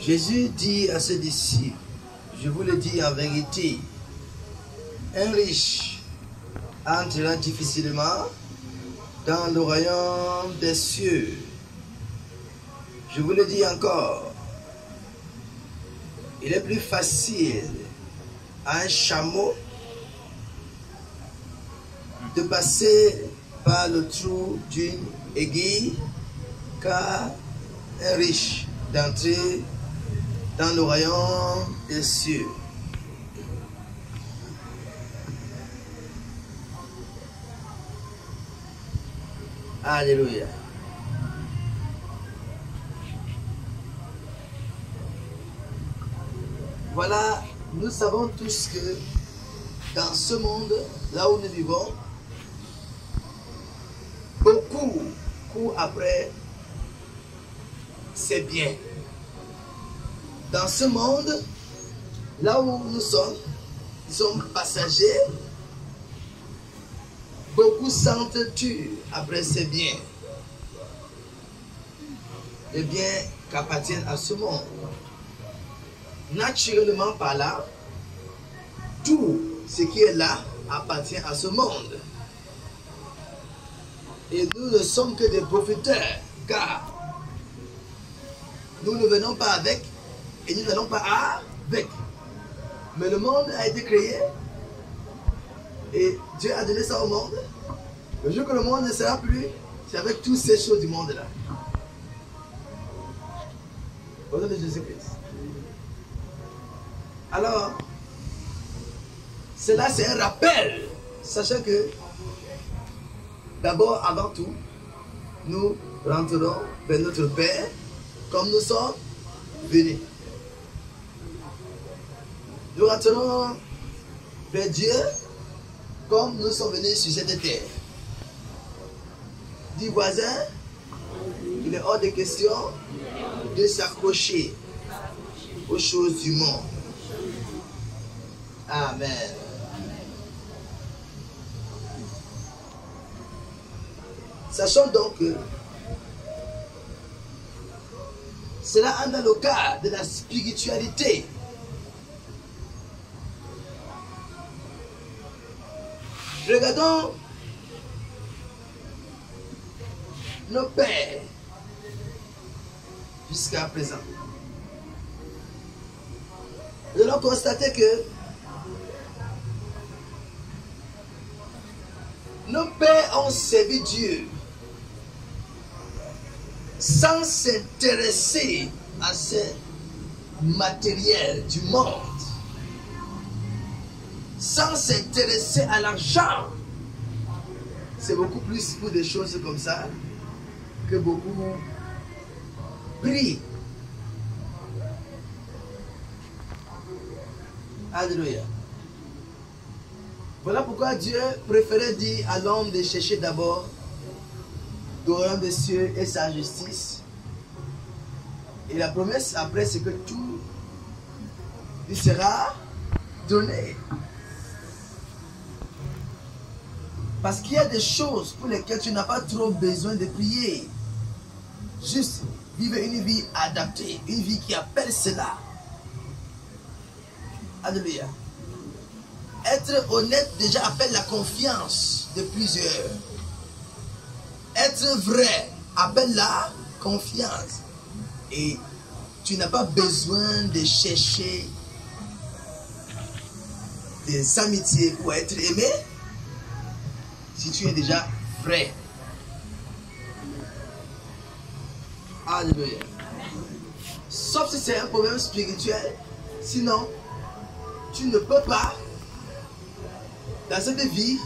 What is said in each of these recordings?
Jésus dit à ses disciples, je vous le dis en vérité, un riche entrera difficilement dans le royaume des cieux. Je vous le dis encore, il est plus facile à un chameau de passer par le trou d'une aiguille qu'à un riche d'entrer dans le royaume des cieux. Alléluia. Voilà, nous savons tous que dans ce monde, là où nous vivons, beaucoup courent après c'est bien. Dans ce monde, là où nous sommes passagers, beaucoup s'entretuent après ces biens. Les biens qui appartiennent à ce monde. Naturellement par là, tout ce qui est là appartient à ce monde. Et nous ne sommes que des profiteurs, car nous ne venons pas avec et nous n'allons pas avec. Mais le monde a été créé et Dieu a donné ça au monde. Le jour que le monde ne sera plus, c'est avec toutes ces choses du monde là. Au nom de Jésus-Christ. Alors, cela c'est un rappel, sachant que d'abord, avant tout, nous rentrerons vers notre Père comme nous sommes venus. Nous rentrerons vers Dieu comme nous sommes venus sur cette terre. Dis voisin, il est hors de question de s'accrocher aux choses du monde. Amen. Sachons donc que cela entre dans le cadre de la spiritualité. Regardons nos pères jusqu'à présent. Nous allons constater que nos pères ont servi Dieu sans s'intéresser à ce matériel du monde, sans s'intéresser à l'argent. C'est beaucoup plus pour des choses comme ça que beaucoup prient. Alléluia. Voilà pourquoi Dieu préférait dire à l'homme de chercher d'abord le royaume des cieux et sa justice. Et la promesse après, c'est que tout lui sera donné. Parce qu'il y a des choses pour lesquelles tu n'as pas trop besoin de prier. Juste vivre une vie adaptée, une vie qui appelle cela. Alléluia. Être honnête déjà appelle la confiance de plusieurs. Être vrai appelle la confiance. Et tu n'as pas besoin de chercher des amitiés pour être aimé si tu es déjà vrai. Alléluia. Sauf si c'est un problème spirituel. Sinon, tu ne peux pas, dans cette vie,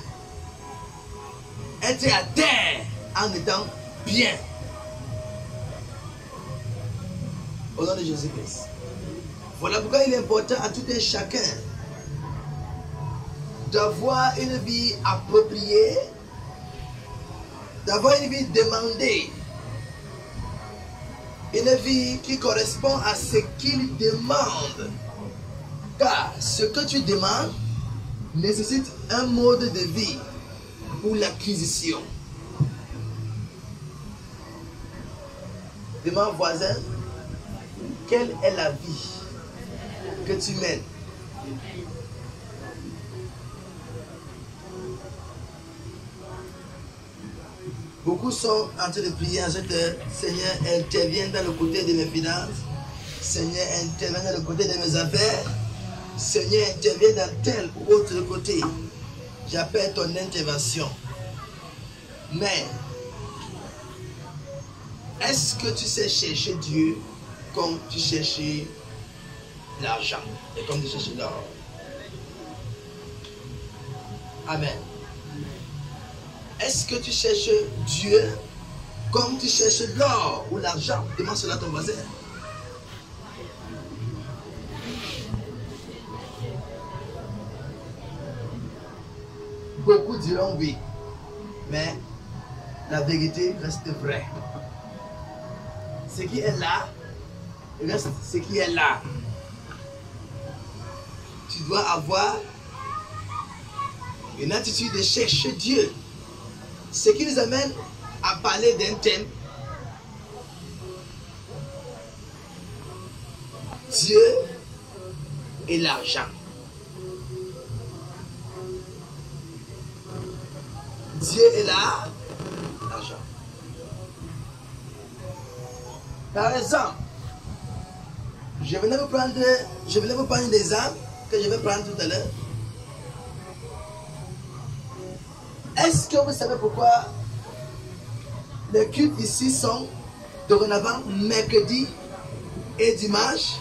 être à terre en étant bien. Au nom de Jésus-Christ. Voilà pourquoi il est important à tout un chacun d'avoir une vie appropriée, d'avoir une vie demandée, une vie qui correspond à ce qu'il demande. Car ce que tu demandes nécessite un mode de vie pour l'acquisition. Demande voisin, quelle est la vie que tu mènes? Beaucoup sont en train de prier en cette heure. Seigneur, interviens dans le côté de mes finances. Seigneur, interviens dans le côté de mes affaires. Seigneur, interviens dans tel ou autre côté. J'appelle ton intervention. Mais, est-ce que tu sais chercher Dieu comme tu cherches l'argent et comme tu cherches l'or? Amen. Est-ce que tu cherches Dieu comme tu cherches l'or ou l'argent? Demande cela à ton voisin. Beaucoup diront oui, mais la vérité reste vraie. Ce qui est là, reste ce qui est là. Tu dois avoir une attitude de chercher Dieu. Ce qui nous amène à parler d'un thème. Dieu et l'argent. Dieu est là, l'argent. Par exemple, je venais vous prendre un exemple que je vais prendre tout à l'heure. Est-ce que vous savez pourquoi les cultes ici sont dorénavant mercredi et dimanche,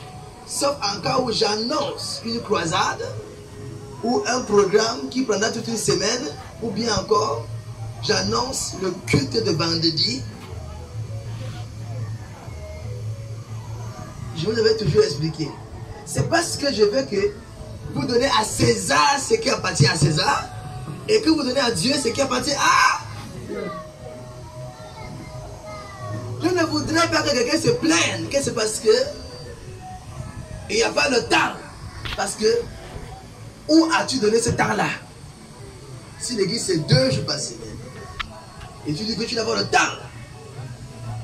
sauf en cas où j'annonce une croisade ou un programme qui prendra toute une semaine, ou bien encore j'annonce le culte de vendredi? Je vous avais toujours expliqué. C'est parce que je veux que vous donnez à César ce qui appartient à César et que vous donnez à Dieu ce qui appartient à... Je ne voudrais pas que quelqu'un se plaigne que c'est parce que il n'y a pas le temps. Parce que où as-tu donné ce temps-là? Si l'église c'est 2 jours par semaine et tu dis que tu n'as pas le temps,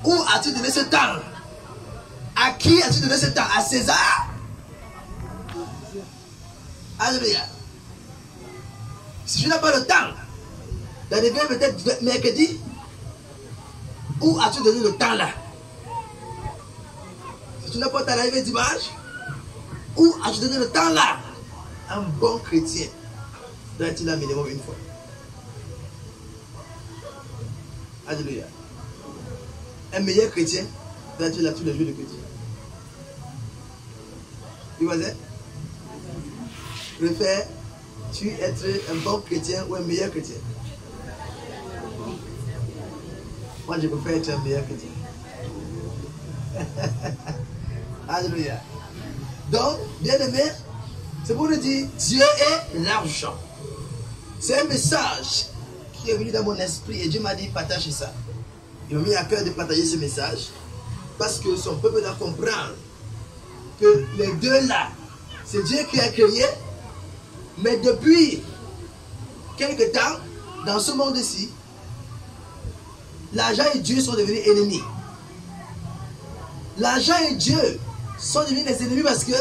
où as-tu donné ce temps? À qui as-tu donné ce temps? À César? Alléluia. Si tu n'as pas le temps d'arriver peut-être mercredi, où as-tu donné le temps là? Si tu n'as pas le temps d'arriver dimanche, où as-tu donné le temps là? Un bon chrétien doit être là minimum une fois. Alléluia. Un meilleur chrétien doit être là tous les jours de chrétien. Tu vois ça? Préfères-tu être un bon chrétien ou un meilleur chrétien? Moi, je préfère être un meilleur chrétien. Alléluia. Donc, bien aimé, c'est pour nous dire Dieu est l'argent. C'est un message qui est venu dans mon esprit et Dieu m'a dit partage ça. Il m'a mis à cœur de partager ce message parce que son peuple doit comprendre que les deux là, c'est Dieu qui a créé, mais depuis quelque temps, dans ce monde-ci, l'argent et Dieu sont devenus ennemis. L'argent et Dieu sont devenus des ennemis parce que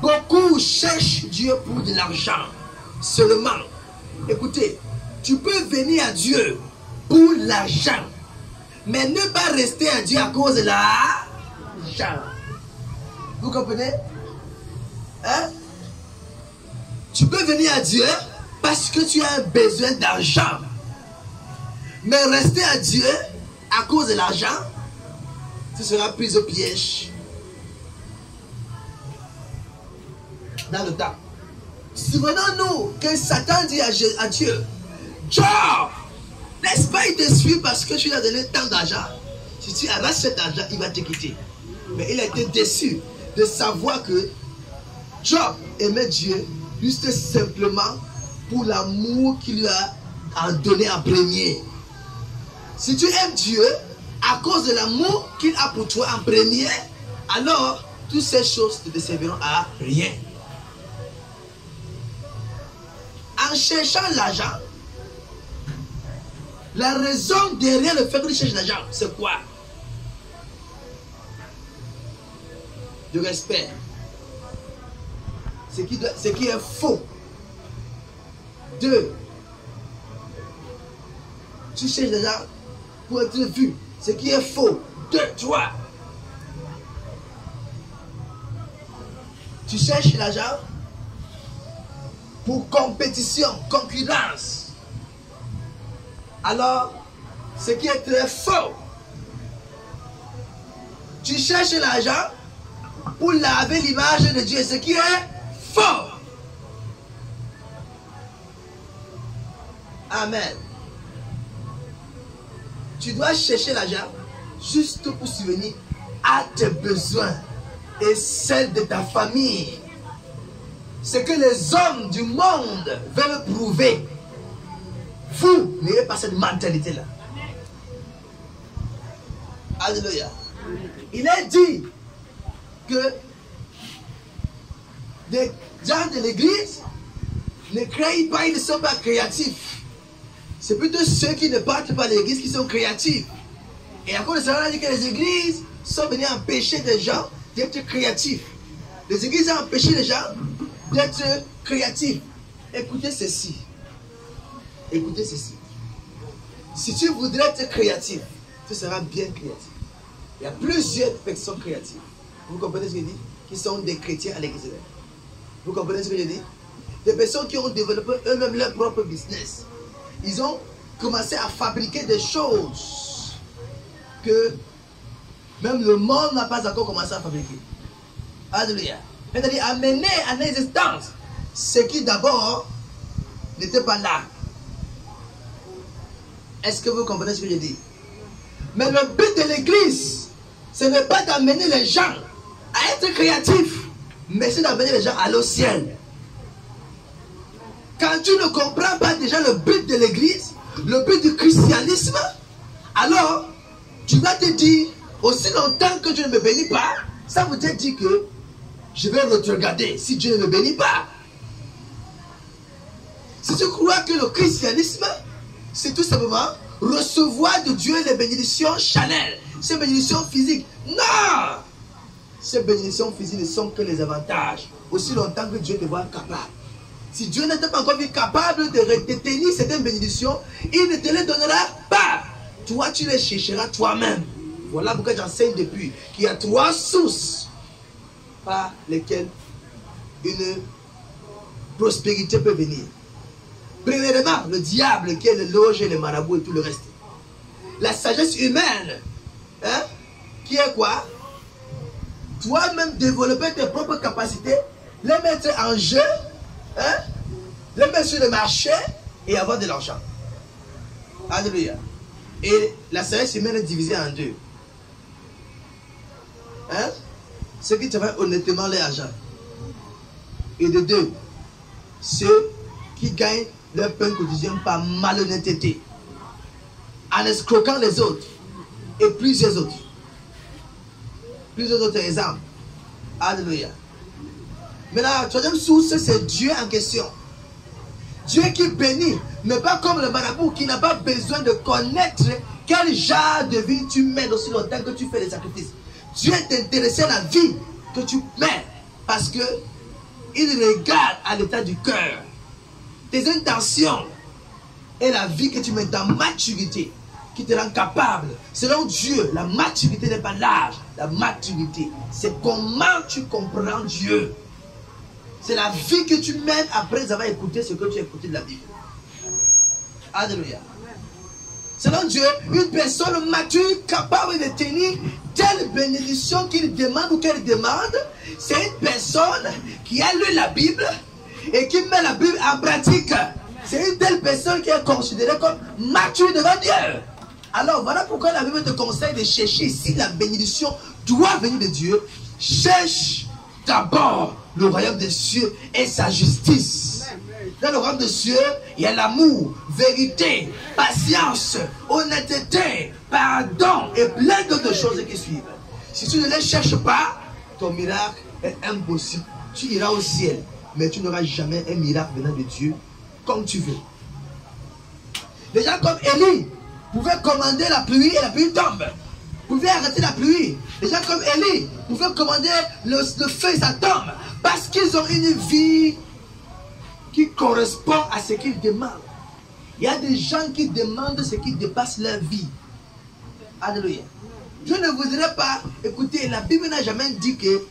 beaucoup cherchent Dieu pour de l'argent seulement. Écoutez, tu peux venir à Dieu pour l'argent, mais ne pas rester à Dieu à cause de l'argent. Vous comprenez? Hein? Tu peux venir à Dieu parce que tu as un besoin d'argent, mais rester à Dieu à cause de l'argent, tu seras pris au piège dans le temps. Souvenons-nous que Satan dit à Dieu, Job, n'est-ce pas, il te suit parce que tu lui as donné tant d'argent. Si tu arraches cet argent, il va te quitter. Mais il a été déçu de savoir que Job aimait Dieu juste simplement pour l'amour qu'il lui a donné en premier. Si tu aimes Dieu à cause de l'amour qu'il a pour toi en premier, alors toutes ces choses ne te serviront à rien. En cherchant l'argent, la raison derrière le fait que tu cherches l'argent, c'est quoi? de respect. Ce qui est faux. 2. Tu cherches déjà pour être vu. Ce qui est faux de toi. Tu cherches l'argent pour compétition, concurrence. Alors, ce qui est très faux. Tu cherches l'argent pour laver l'image de Dieu, ce qui est faux. Amen. Tu dois chercher l'argent juste pour subvenir à tes besoins et celles de ta famille. Ce que les hommes du monde veulent prouver. Vous n'ayez pas cette mentalité-là. Alléluia. Il est dit que des gens de l'église ne créent pas, ils ne sont pas créatifs. C'est plutôt ceux qui ne partent pas de l'église qui sont créatifs. Et à cause de cela, on a dit que les églises sont venues empêcher des gens d'être créatifs. Les églises ont empêché les gens d'être créatifs. Écoutez ceci. Écoutez ceci. Si tu voudrais être créatif, tu seras bien créatif. Il y a plusieurs personnes créatives. Vous comprenez ce que je dis? Qui sont des chrétiens à l'église. Vous comprenez ce que je dis? Des personnes qui ont développé eux-mêmes leur propre business. Ils ont commencé à fabriquer des choses que même le monde n'a pas encore commencé à fabriquer. Alléluia. C'est-à-dire amener en existence ce qui d'abord n'était pas là. Est-ce que vous comprenez ce que je dis? Mais le but de l'église, ce n'est pas d'amener les gens à être créatifs, mais c'est d'amener les gens à aller au ciel. Quand tu ne comprends pas déjà le but de l'église, le but du christianisme, alors tu vas te dire, aussi longtemps que Dieu ne me bénit pas, ça veut dire que je vais regarder si Dieu ne me bénit pas. Si tu crois que le christianisme, c'est tout simplement recevoir de Dieu les bénédictions charnelles, ces bénédictions physiques. Non! Ces bénédictions physiques ne sont que les avantages, aussi longtemps que Dieu te voit capable. Si Dieu n'était pas encore capable de retenir certaines bénédictions, il ne te les donnera pas. Toi, tu les chercheras toi-même. Voilà pourquoi j'enseigne depuis qu'il y a 3 sources par lesquelles une prospérité peut venir. Premièrement, le diable qui est le loge et le marabout et tout le reste. La sagesse humaine, hein, qui est quoi? Toi-même développer tes propres capacités, les mettre en jeu, hein, les mettre sur le marché et avoir de l'argent. Alléluia. Et la sagesse humaine est divisée en 2. Hein? Ceux qui travaillent honnêtement l'argent. Et de 2, ceux qui gagnent leur pain quotidien par malhonnêteté, en escroquant les autres et plusieurs autres. Plusieurs autres exemples. Alléluia. Maintenant, la troisième source, c'est Dieu en question. Dieu qui bénit, mais pas comme le marabout qui n'a pas besoin de connaître quel genre de vie tu mènes aussi longtemps que tu fais des sacrifices. Dieu est intéressé à la vie que tu mènes parce que il regarde à l'état du cœur, tes intentions et la vie que tu mets dans maturité qui te rend capable. Selon Dieu, la maturité n'est pas l'âge. La maturité, c'est comment tu comprends Dieu. C'est la vie que tu mènes après avoir écouté ce que tu as écouté de la Bible. Alléluia. Selon Dieu, une personne mature capable de tenir telle bénédiction qu'il demande ou qu'elle demande, c'est une personne qui a lu la Bible et qui met la Bible en pratique. C'est une telle personne qui est considérée comme mature devant Dieu. Alors voilà pourquoi la Bible te conseille de chercher si la bénédiction doit venir de Dieu. Cherche d'abord le royaume des cieux et sa justice. Dans le royaume des cieux, il y a l'amour, vérité, patience, honnêteté, pardon et plein d'autres choses qui suivent. Si tu ne les cherches pas, ton miracle est impossible. Tu iras au ciel, mais tu n'auras jamais un miracle venant de Dieu comme tu veux. Les gens comme Élie pouvaient commander la pluie et la pluie tombe. pouvaient arrêter la pluie. Les gens comme Élie pouvaient commander le feu et ça tombe. Parce qu'ils ont une vie qui correspond à ce qu'ils demandent. Il y a des gens qui demandent ce qui dépasse leur vie. Alléluia. Je ne voudrais pas, écoutez, la Bible n'a jamais dit que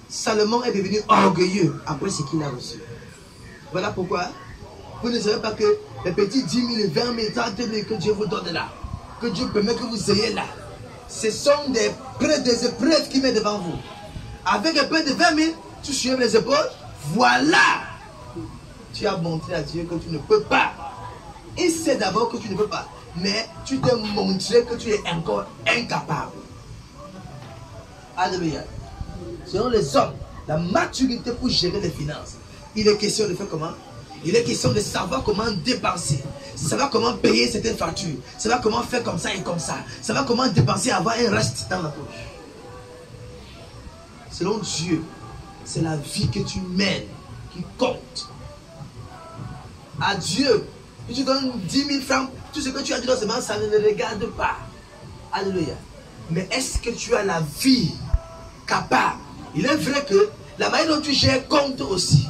Salomon est devenu orgueilleux après ce qu'il a reçu. Voilà pourquoi vous ne savez pas que les petits 10 000, 20 000, 30 000 que Dieu vous donne là, que Dieu permet que vous ayez là, ce sont des épreuves qu'il met devant vous. Avec un peu de 20 000, tu soulèves les épaules, voilà. Tu as montré à Dieu que tu ne peux pas. Il sait d'abord que tu ne peux pas, mais tu t'es montré que tu es encore incapable. Alléluia. Selon les hommes, la maturité pour gérer les finances, il est question de faire comment? Il est question de savoir comment dépenser, savoir comment payer certaines factures, savoir comment faire comme ça et comme ça, savoir comment dépenser et avoir un reste dans la poche. Selon Dieu, c'est la vie que tu mènes qui compte. À Dieu, si tu donnes 10 000 francs, tout ce que tu as dit dans ce moment, ça ne le regarde pas. Alléluia. Mais est-ce que tu as la vie capable? Il est vrai que la manière dont tu gères compte aussi.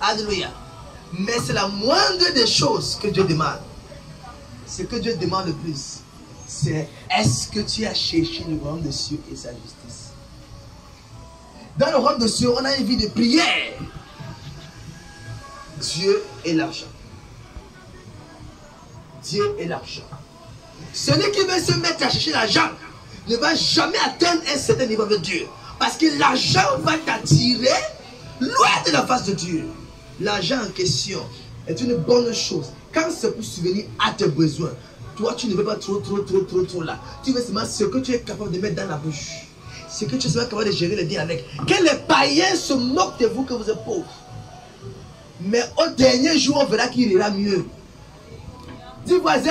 Alléluia. Mais c'est la moindre des choses que Dieu demande. Ce que Dieu demande le plus, c'est est-ce que tu as cherché le royaume des cieux et sa justice? Dans le royaume des cieux, on a une vie de prière. Dieu et l'argent. Dieu et l'argent. Celui qui veut se mettre à chercher l'argent ne va jamais atteindre un certain niveau de Dieu. Parce que l'argent va t'attirer loin de la face de Dieu. L'argent en question est une bonne chose. Quand c'est pour subvenir à tes besoins, toi tu ne veux pas trop là. Tu veux seulement ce que tu es capable de mettre dans la bouche. Ce que tu es capable de gérer le bien avec. Que les païens se moquent de vous que vous êtes pauvres. Mais au dernier jour, on verra qu'il ira mieux. Dis voisin,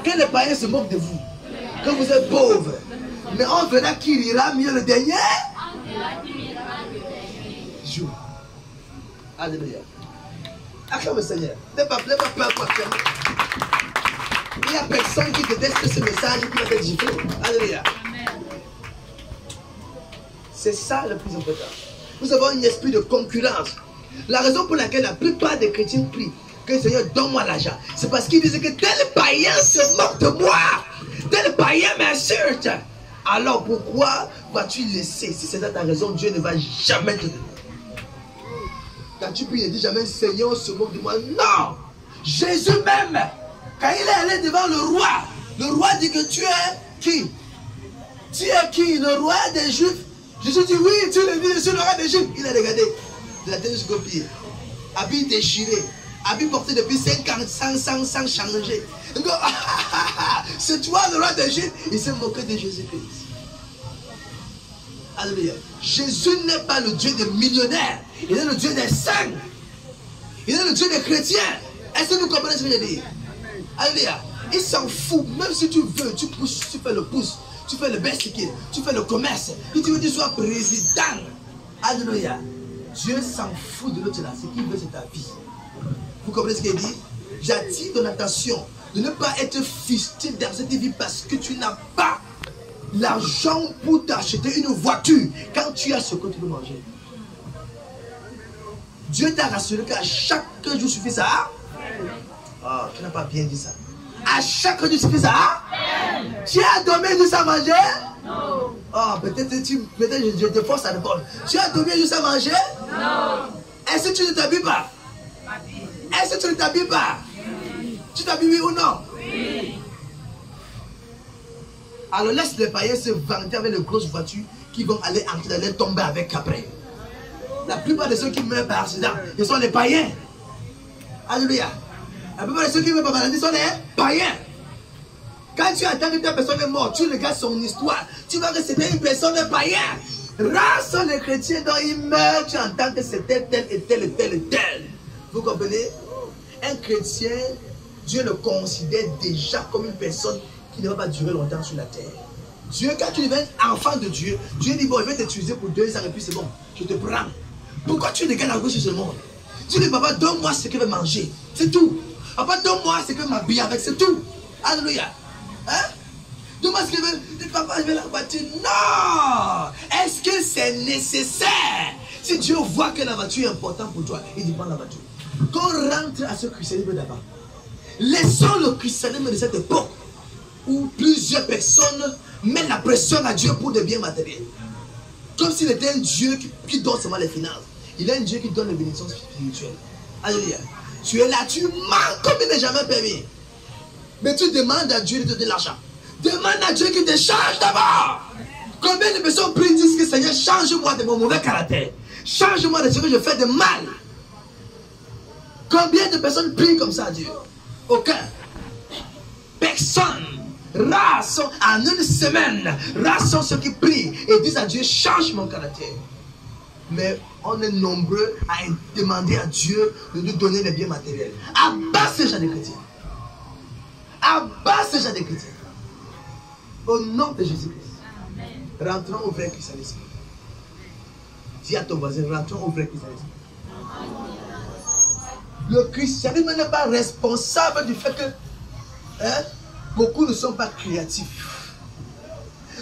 que les païens se moquent de vous, que vous êtes pauvres. Mais on verra qu'il ira mieux le dernier jour. Alléluia. Acclame le Seigneur. N'aie pas peur pour acclamer. Il n'y a personne qui déteste ce message qui va être giflé. Alléluia. C'est ça le plus important. Nous avons un esprit de concurrence. La raison pour laquelle la plupart des chrétiens prient que le Seigneur donne-moi l'argent, c'est parce qu'ils disent que tel païen se moque de moi, tel païen m'insulte. Alors pourquoi vas-tu laisser? Si c'est ça ta raison, Dieu ne va jamais te donner. Quand tu pries, ne dis jamais Seigneur se moque de moi. Non! Jésus même, quand il est allé devant le roi dit que tu es qui? Tu es qui? Le roi des Juifs? Jésus dit oui, tu le dis, je suis le roi des Juifs. Il a regardé de la tête jusqu'au pied, habit déchiré, habit porté depuis 50 ans sans changer. Il dit c'est toi le roi des Juifs. Il s'est moqué de Jésus-Christ. Alléluia. Jésus n'est pas le Dieu des millionnaires. Il est le Dieu des saints. Il est le Dieu des chrétiens. Est-ce que vous comprenez ce que je dis? Alléluia. Il s'en fout. Même si tu veux, tu pousses, tu fais le pouce, tu fais le best kill, tu fais le commerce. Si tu veux que tu sois président. Alléluia. Dieu s'en fout de l'autre là. Ce qu'il veut, c'est ta vie. Vous comprenez ce qu'il dit? J'attire ton attention de ne pas être fusté dans cette vie parce que tu n'as pas l'argent pour t'acheter une voiture quand tu as ce que tu veux manger. Dieu t'a rassuré qu'à chaque jour suffit ça. Oh, tu n'as pas bien dit ça. À chaque jour suffit ça. Tu as dormi juste à manger? Non. Oh, peut-être je te force à répondre. Tu as dormi juste à manger? Non. Est-ce que tu ne t'habilles pas? Est-ce que tu ne t'habilles pas? Oui. Tu t'habilles oui ou non? Oui. Alors laisse les païens se vanter avec les grosses voitures qui vont aller entrer dans les tomber avec après. La plupart de ceux qui meurent par accident, ils sont les païens. Alléluia. La plupart de ceux qui meurent par maladie sont les païens. Quand tu attends que ta personne est morte, tu regardes son histoire, tu vois que c'était une personne païenne. Rares sont les chrétiens dont ils meurent, tu entends que c'était tel et tel et tel et tel. Vous comprenez? Un chrétien, Dieu le considère déjà comme une personne qui ne va pas durer longtemps sur la terre. Dieu, quand tu deviens enfant de Dieu, Dieu dit bon, je vais t'utiliser pour 2 ans et puis c'est bon, je te prends. Pourquoi tu regardes la gauche sur ce monde? Tu dis papa, donne-moi ce que je vais manger, c'est tout. Papa, donne-moi ce que je vais m'habiller avec, c'est tout. Alléluia. Hein? Donc Comment est-ce qu'il veut? Papa, je veux la voiture. Non! Est-ce que c'est nécessaire? Si Dieu voit que la voiture est importante pour toi, il dit prends la voiture. Quand on rentre à ce christianisme d'abord, laissons le christianisme de cette époque où plusieurs personnes mettent la pression à Dieu pour des biens matériels. Comme s'il était un Dieu qui donne seulement les finances. Il est un Dieu qui donne les bénédictions spirituelles. Alléluia. Tu es là, tu manques comme il n'est jamais permis. Mais tu demandes à Dieu de te donner l'argent. Demande à Dieu qu'il te change d'abord. Combien de personnes prient, disent que Seigneur, change-moi de mon mauvais caractère. Change-moi de ce que je fais de mal. Combien de personnes prient comme ça à Dieu? Aucun. Personne. Rares sont, en une semaine, rares sont ceux qui prient et disent à Dieu, change mon caractère. Mais on est nombreux à demander à Dieu de nous donner les biens matériels. Abat ces gens de chrétiens. Abat ces gens de chrétiens. Au nom de Jésus-Christ. Rentrons au vrai christianisme. Dis à ton voisin, rentrons au vrai christianisme. Le christianisme n'est pas responsable du fait que beaucoup ne sont pas créatifs.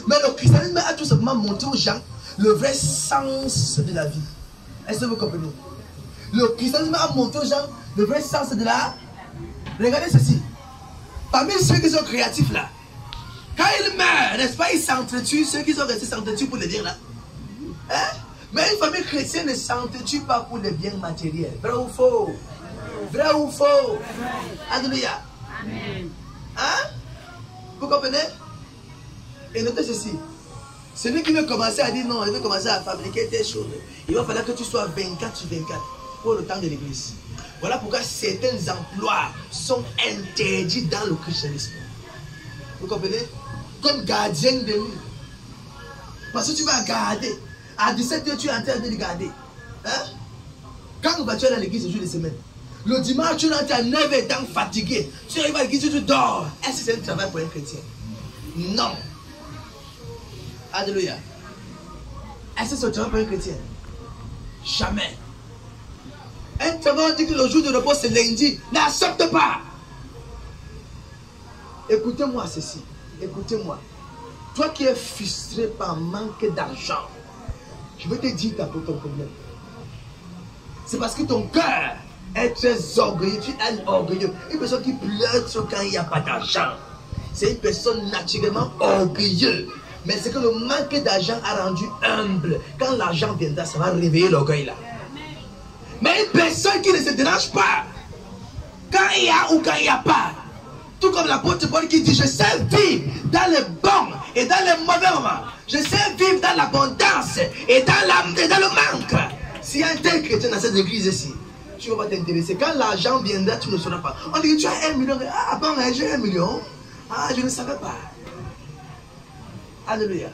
Mais le christianisme a tout simplement montré aux gens le vrai sens de la vie. Est-ce que vous comprenez? Le christianisme a montré aux gens le vrai sens de la... Regardez ceci. Parmi ceux qui sont créatifs là, quand ils meurent, n'est-ce pas, ils s'entretuent. Ceux qui sont restés s'entretuent pour les biens là. Hein? Mais une famille chrétienne ne s'entretue pas pour les biens matériels. Vrai ou faux? Vrai ou faux? Alléluia. Amen. Hein? Vous comprenez? Et notez ceci. Celui qui veut commencer à dire non, il veut commencer à fabriquer des choses. Il va falloir que tu sois 24 sur 24 pour le temps de l'église. Voilà pourquoi certains emplois sont interdits dans le christianisme. Vous comprenez? Comme gardien de nuit. Parce que tu vas garder. À 17h, tu es en train de garder. Hein? Quand tu es dans l'église le jour de semaine, le dimanche, tu rentres à 9h temps fatigué. Tu arrives à l'église, tu dors. Est-ce que c'est un travail pour un chrétien? Non. Alléluia. Est-ce que c'est un travail pour un chrétien? Jamais. Un travail dit que le jour de repos c'est lundi. N'accepte pas. Écoutez-moi ceci. Écoutez-moi. Toi qui es frustré par manque d'argent, je vais te dire ton problème. C'est parce que ton cœur est très orgueilleux. Tu es orgueilleux. Une personne qui pleure quand il n'y a pas d'argent, c'est une personne naturellement orgueilleuse. Mais c'est que le manque d'argent a rendu humble. Quand l'argent viendra, ça va réveiller l'orgueil là. Mais une personne qui ne se dérange pas, quand il y a ou quand il n'y a pas, tout comme l'apôtre Paul qui dit, je sais vivre dans les bons et dans les mauvais moments. Je sais vivre dans l'abondance et dans le manque. S'il y a un tel chrétien dans cette église ici, tu ne vas pas t'intéresser. Quand l'argent viendra, tu ne sauras pas. On dit, tu as 1 million. Ah bon, j'ai 1 million. Ah, je ne savais pas. Alléluia.